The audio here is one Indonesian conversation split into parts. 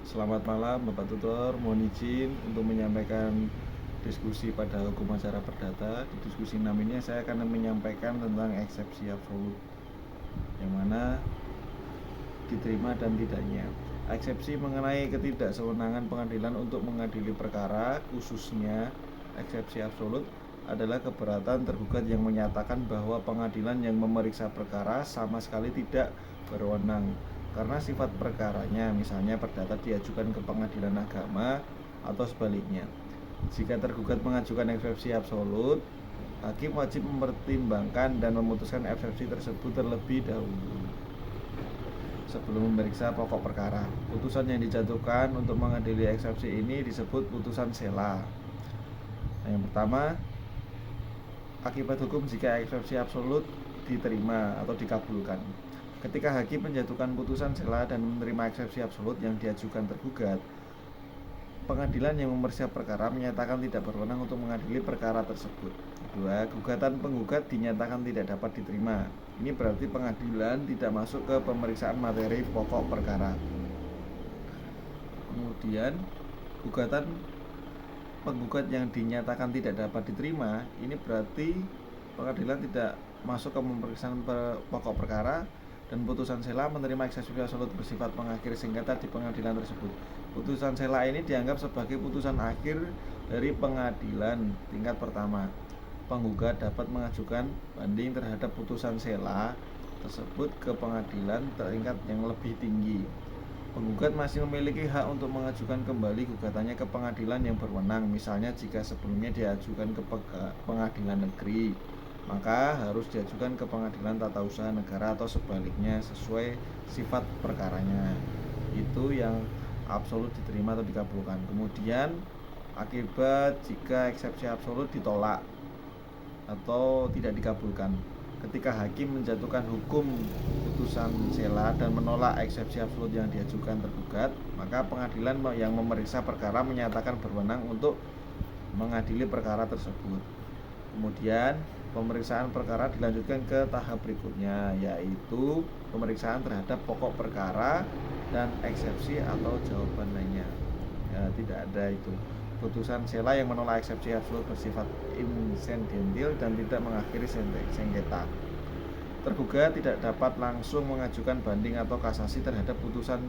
Selamat malam Bapak Tutor, mohon izin untuk menyampaikan diskusi pada hukum acara perdata. Di diskusi 6 ini saya akan menyampaikan tentang eksepsi absolut, yang mana diterima dan tidaknya. Eksepsi mengenai ketidaksewenangan pengadilan untuk mengadili perkara, khususnya eksepsi absolut, adalah keberatan tergugat yang menyatakan bahwa pengadilan yang memeriksa perkara sama sekali tidak berwenang karena sifat perkaranya, misalnya perdata diajukan ke pengadilan agama atau sebaliknya. Jika tergugat mengajukan eksepsi absolut, hakim wajib mempertimbangkan dan memutuskan eksepsi tersebut terlebih dahulu sebelum memeriksa pokok perkara. Putusan yang dijatuhkan untuk mengadili eksepsi ini disebut putusan sela. Yang pertama, akibat hukum jika eksepsi absolut diterima atau dikabulkan. Ketika hakim menjatuhkan putusan sela dan menerima eksepsi absolut yang diajukan tergugat, pengadilan yang memeriksa perkara menyatakan tidak berwenang untuk mengadili perkara tersebut. Kedua, gugatan penggugat dinyatakan tidak dapat diterima. Ini berarti pengadilan tidak masuk ke pemeriksaan materi pokok perkara. Kemudian, gugatan penggugat yang dinyatakan tidak dapat diterima, ini berarti pengadilan tidak masuk ke pemeriksaan pokok perkara dan putusan sela menerima eksepsi absolut bersifat pengakhir sengketa di pengadilan tersebut. Putusan sela ini dianggap sebagai putusan akhir dari pengadilan tingkat pertama. Penggugat dapat mengajukan banding terhadap putusan sela tersebut ke pengadilan tingkat yang lebih tinggi. Penggugat masih memiliki hak untuk mengajukan kembali gugatannya ke pengadilan yang berwenang, misalnya jika sebelumnya diajukan ke pengadilan negeri, maka harus diajukan ke pengadilan tata usaha negara atau sebaliknya sesuai sifat perkaranya. Itu yang absolut diterima atau dikabulkan. Kemudian, akibat jika eksepsi absolut ditolak atau tidak dikabulkan. Ketika hakim menjatuhkan hukum putusan sela dan menolak eksepsi absolut yang diajukan tergugat, maka pengadilan yang memeriksa perkara menyatakan berwenang untuk mengadili perkara tersebut. Kemudian pemeriksaan perkara dilanjutkan ke tahap berikutnya, yaitu pemeriksaan terhadap pokok perkara dan eksepsi atau jawaban lainnya. Tidak ada itu. Putusan sela yang menolak eksepsi absolut bersifat insidentil dan tidak mengakhiri sengketa. Tergugat tidak dapat langsung mengajukan banding atau kasasi terhadap putusan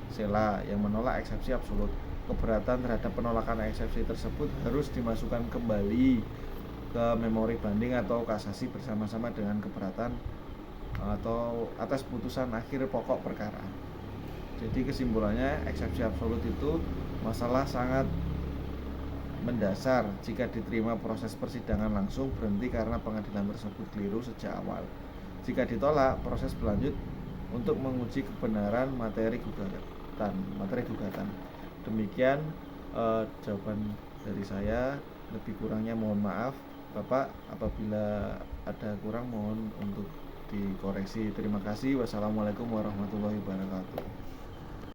sela yang menolak eksepsi absolut. Keberatan terhadap penolakan eksepsi tersebut harus dimasukkan kembali ke memori banding atau kasasi bersama-sama dengan keberatan atau atas putusan akhir pokok perkara. Jadi kesimpulannya, eksepsi absolut itu masalah sangat mendasar. Jika diterima, proses persidangan langsung berhenti karena pengadilan tersebut keliru sejak awal. Jika ditolak, proses berlanjut untuk menguji kebenaran materi gugatan. Demikian jawaban dari saya. Lebih kurangnya mohon maaf Bapak, apabila ada kurang mohon untuk dikoreksi. Terima kasih. Wassalamualaikum warahmatullahi wabarakatuh.